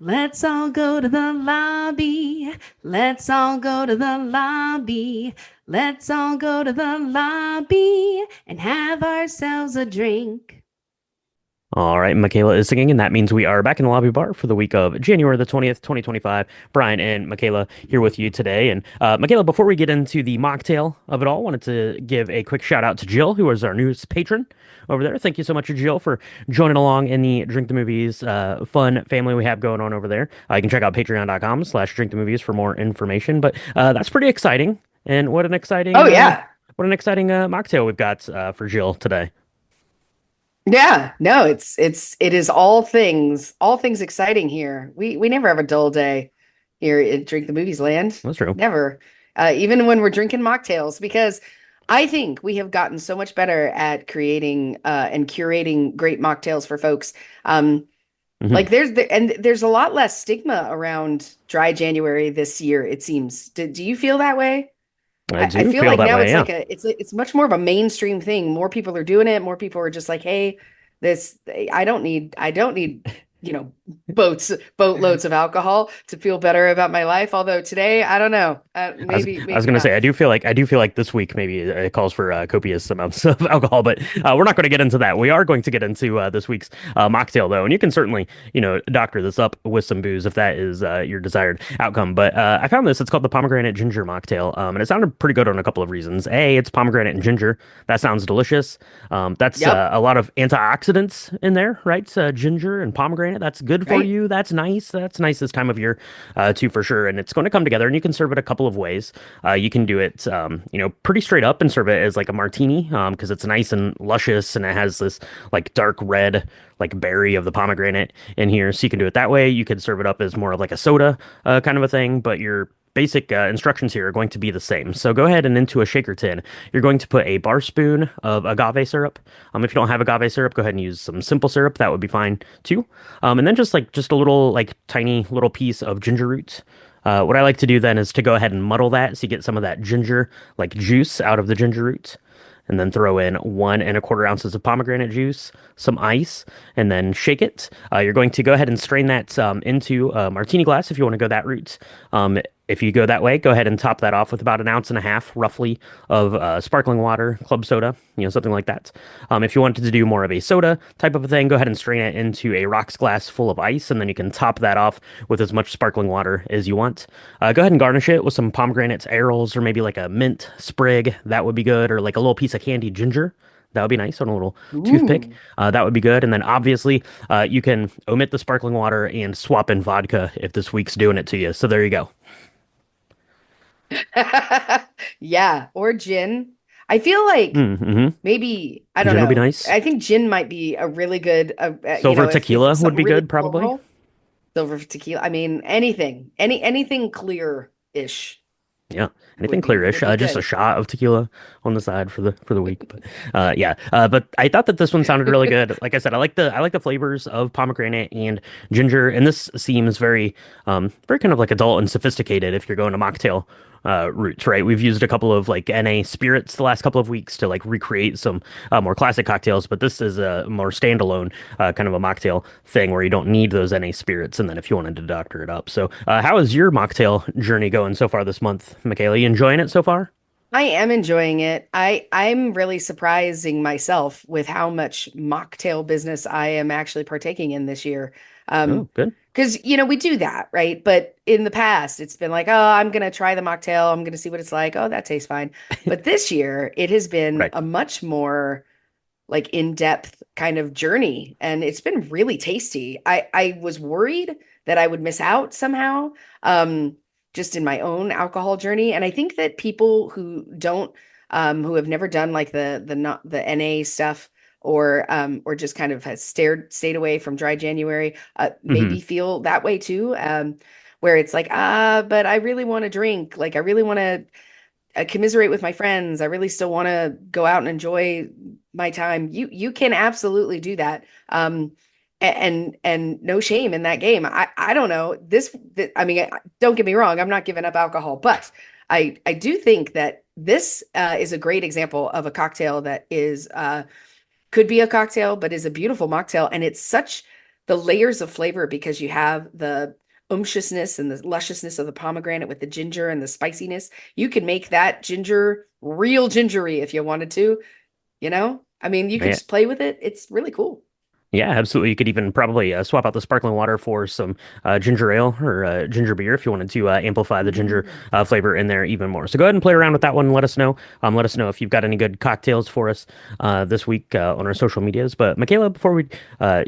Let's all go to the lobby. Let's all go to the lobby. Let's all go to the lobby and have ourselves a drink. All right, Michaela is singing, and that means we are back in the lobby bar for the week of January the 20th, 2025. Brian and Michaela here with you today. And Michaela, before we get into the mocktail of it all, wanted to give a quick shout out to Jill, who is our newest patron over there. Thank you so much, Jill, for joining along in the Drink the Movies fun family we have going on over there. You can check out patreon.com/drink the movies for more information. But that's pretty exciting. And Oh yeah. what an exciting mocktail we've got for Jill today. Yeah, no, it is all things exciting here. We never have a dull day here at Drink the Movies Land. That's true. Never. Even when we're drinking mocktails, because I think we have gotten so much better at creating and curating great mocktails for folks. Hmm. Like there's a lot less stigma around dry January this year, it seems. Do you feel that way? I I do feel feel like that now way, it's yeah. like it's much more of a mainstream thing. More people are doing it. More people are just like, hey, this I don't need, you know, boatloads of alcohol to feel better about my life. Although today, I don't know. I was Maybe gonna say not. I do feel like this week maybe it calls for copious amounts of alcohol, but we're not going to get into that. We are going to get into this week's mocktail though, and you can certainly doctor this up with some booze if that is your desired outcome. But I found this. It's called the pomegranate ginger mocktail, and it sounded pretty good on a couple of reasons. A, it's pomegranate and ginger. That sounds delicious. That's Yep. a lot of antioxidants in there, right? Ginger and pomegranate. That's good for Right. you. That's nice. That's nice this time of year, too, for sure. And it's going to come together, and you can serve it a couple of ways. You can do it, pretty straight up and serve it as like a martini, because it's nice and luscious, and it has this like dark red, like berry of the pomegranate in here. So you can do it that way. You could serve it up as more of like a soda, kind of a thing, but your basic instructions here are going to be the same. So go ahead and into a shaker tin, you're going to put a bar spoon of agave syrup. If you don't have agave syrup, go ahead and use some simple syrup. That would be fine too. And then just a little like tiny little piece of ginger root. What I like to do then is to go ahead and muddle that so you get some of that ginger like juice out of the ginger root. And then throw in 1 1/4 ounces of pomegranate juice, some ice, and then shake it. You're going to go ahead and strain that into a martini glass if you want to go that route. If you go that way, go ahead and top that off with about 1.5 ounces roughly of sparkling water, club soda, something like that. If you wanted to do more of a soda type of a thing, go ahead and strain it into a rocks glass full of ice, and then you can top that off with as much sparkling water as you want. Go ahead and garnish it with some pomegranate arils or maybe like a mint sprig. That would be good, or like a little piece of candied ginger. That would be nice on a little toothpick. Ooh. That would be good. And then obviously, you can omit the sparkling water and swap in vodka if this week's doing it to you. So there you go. Yeah, or gin. I feel like Mm-hmm. maybe I don't Gin would be know. nice. I think gin might be a really good, Silver if tequila it's would something be really good, probably. floral, silver tequila. I mean, anything clear-ish Yeah, anything would clearish. be Just a good. shot of tequila on the side for the week. But yeah. But I thought that this one sounded really good. Like I said, I like the flavors of pomegranate and ginger, and this seems very kind of like adult and sophisticated if you're going to mocktail routes, right? We've used a couple of like NA spirits the last couple of weeks to like recreate some more classic cocktails, but this is a more standalone kind of a mocktail thing where you don't need those NA spirits, and then if you wanted to doctor it up. So, how is your mocktail journey going so far this month, Michaela? You enjoying it so far? I am enjoying it. I'm really surprising myself with how much mocktail business I am actually partaking in this year. Oh, good. Because we do that, right? But in the past, it's been like, oh, I'm gonna try the mocktail. I'm gonna see what it's like. Oh, that tastes fine. But this year, it has been Right. a much more like in-depth kind of journey, and it's been really tasty. I was worried that I would miss out somehow, um, just in my own alcohol journey. And I think that people who don't, who have never done like the not the NA stuff, or just kind of has stayed away from dry January, Hmm. maybe feel that way too. Where it's like, but I really want to drink. Like I really want to commiserate with my friends. I really still want to go out and enjoy my time. You can absolutely do that. And no shame in that game. I don't know I mean, don't get me wrong. I'm not giving up alcohol, but I do think that this is a great example of a cocktail that is could be a cocktail, but is a beautiful mocktail, and it's such the layers of flavor because you have the unctuousness and the lusciousness of the pomegranate with the ginger and the spiciness. You could make that ginger real gingery if you wanted to, you know? I mean, you could Yeah. just play with it. It's really cool. Yeah, absolutely. You could even probably swap out the sparkling water for some ginger ale or ginger beer if you wanted to amplify the ginger Ooh. flavor in there even more. So go ahead and play around with that one and let us know. Let us know if you've got any good cocktails for us this week on our social medias. But Michaela, before we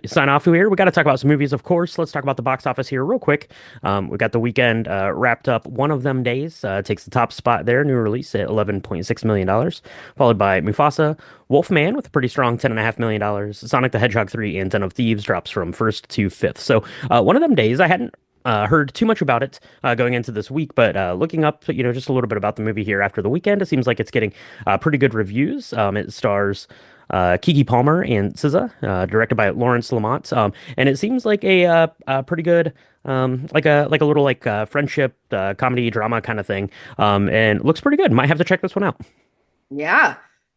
sign off here, we got to talk about some movies, of course. Let's talk about the box office here real quick. We got the weekend wrapped up. One of Them Days takes the top spot there, new release at $11.6 million, followed by Mufasa. Wolfman with a pretty strong $10.5 million. Sonic the Hedgehog 3 and Den of Thieves drops from first to fifth. So One of Them Days, I hadn't heard too much about it going into this week, but looking up, just a little bit about the movie here after the weekend, it seems like it's getting pretty good reviews. It stars Keke Palmer and SZA, directed by Lawrence Lamont, and it seems like a pretty good, like a little friendship comedy drama kind of thing, and looks pretty good. Might have to check this one out. Yeah.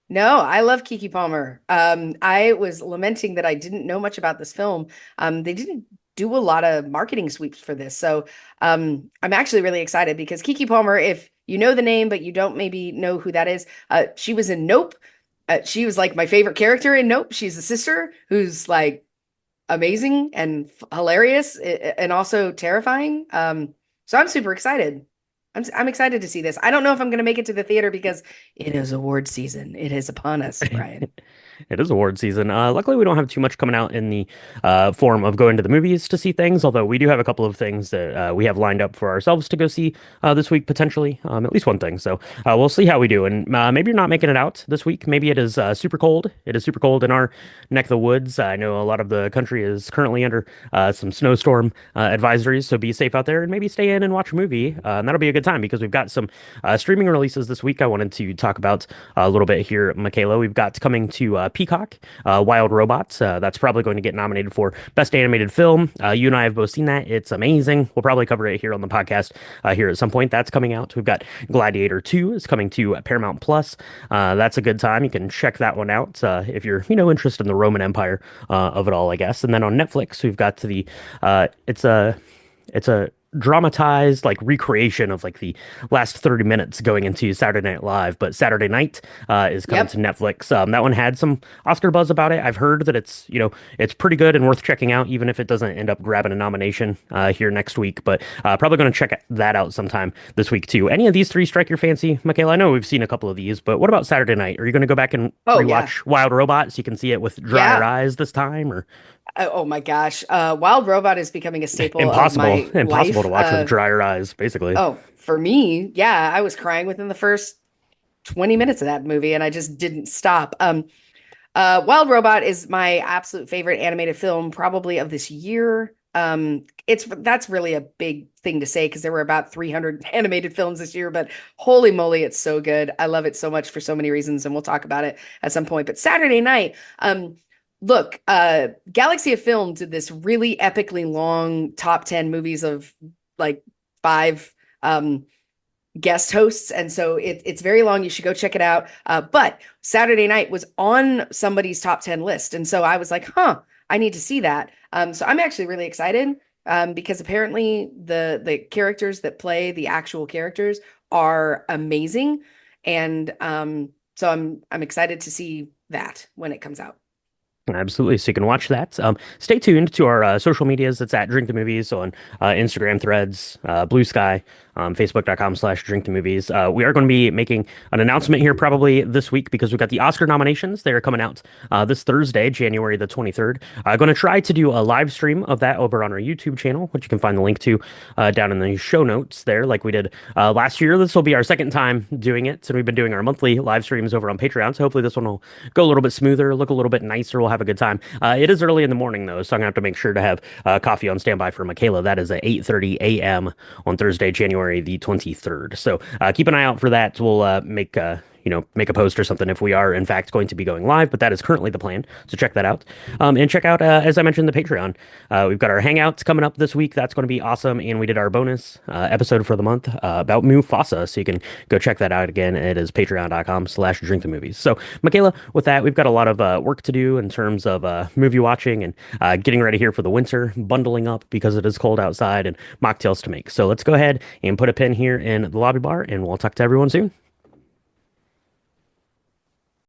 No, I love Keke Palmer. I was lamenting that I didn't know much about this film. They didn't do a lot of marketing sweeps for this. So I'm actually really excited because Keke Palmer, if you know the name, but you don't maybe know who that is, she was in Nope. She was like my favorite character in Nope. She's a sister who's like amazing and hilarious and also terrifying. So I'm super excited. I'm excited to see this. I don't know if I'm going to make it to the theater because it is award season. It is upon us, Brian. It is award season. Luckily, we don't have too much coming out in the form of going to the movies to see things, although we do have a couple of things that we have lined up for ourselves to go see this week, potentially. At least one thing. So we'll see how we do. And maybe you're not making it out this week. Maybe it is super cold. It is super cold in our neck of the woods. I know a lot of the country is currently under some snowstorm advisories, so be safe out there and maybe stay in and watch a movie. And that'll be a good time because we've got some streaming releases this week I wanted to talk about a little bit here, Michaela. We've got coming to Peacock, Wild Robots. That's probably going to get nominated for Best Animated Film. You and I have both seen that. It's amazing. We'll probably cover it here on the podcast here at some point. That's coming out. We've got Gladiator 2 is coming to Paramount Plus. That's a good time. You can check that one out if you're, interested in the Roman Empire of it all, I guess. And then on Netflix, we've got to the it's a dramatized like recreation of like the last 30 minutes going into Saturday Night Live, but Saturday Night is coming to Yep. Netflix. That one had some Oscar buzz about it. I've heard that it's pretty good and worth checking out, even if it doesn't end up grabbing a nomination here next week. But probably going to check that out sometime this week too. Any of these three strike your fancy, Michaela? I know we've seen a couple of these, but what about Saturday Night? Are you going to go back and Oh yeah. rewatch Wild Robot so you can see it with drier Yeah. eyes this time, or Oh my gosh. Wild Robot is becoming a staple of impossible, my impossible to life. watch with drier eyes, basically? Oh, for me, yeah, I was crying within the first 20 minutes of that movie and I just didn't stop. Wild Robot is my absolute favorite animated film, probably of this year. That's really a big thing to say because there were about 300 animated films this year, but holy moly, it's so good. I love it so much for so many reasons, and we'll talk about it at some point. But Saturday Night, look, Galaxy of Film did this really epically long top 10 movies of like five guest hosts, and so it's very long. You should go check it out. But Saturday Night was on somebody's top 10 list, and so I was like, huh, I need to see that. So I'm actually really excited because apparently the characters that play the actual characters are amazing, and so I'm excited to see that when it comes out. Absolutely. So you can watch that. Stay tuned to our social medias. It's at Drink the Movies on Instagram, Threads, Blue Sky, Facebook.com/Drink the Movies. We are going to be making an announcement here probably this week because we've got the Oscar nominations. They are coming out this Thursday, January the 23rd. I'm going to try to do a live stream of that over on our YouTube channel, which you can find the link to down in the show notes there, like we did last year. This will be our second time doing it. And we've been doing our monthly live streams over on Patreon. So hopefully this one will go a little bit smoother, look a little bit nicer. We'll have a good time. It is early in the morning though, so I'm gonna have to make sure to have coffee on standby for Michaela. That is at 8:30 a.m. on Thursday, January the 23rd. So keep an eye out for that. We'll make make a post or something if we are in fact going to be going live, but that is currently the plan. So check that out. And check out, as I mentioned, the Patreon. We've got our hangouts coming up this week. That's going to be awesome. And we did our bonus episode for the month about Mufasa. So you can go check that out again. It is patreon.com/drinkthemovies. So, Michaela, with that, we've got a lot of work to do in terms of movie watching and getting ready here for the winter, bundling up because it is cold outside, and mocktails to make. So let's go ahead and put a pin here in the lobby bar, and we'll talk to everyone soon.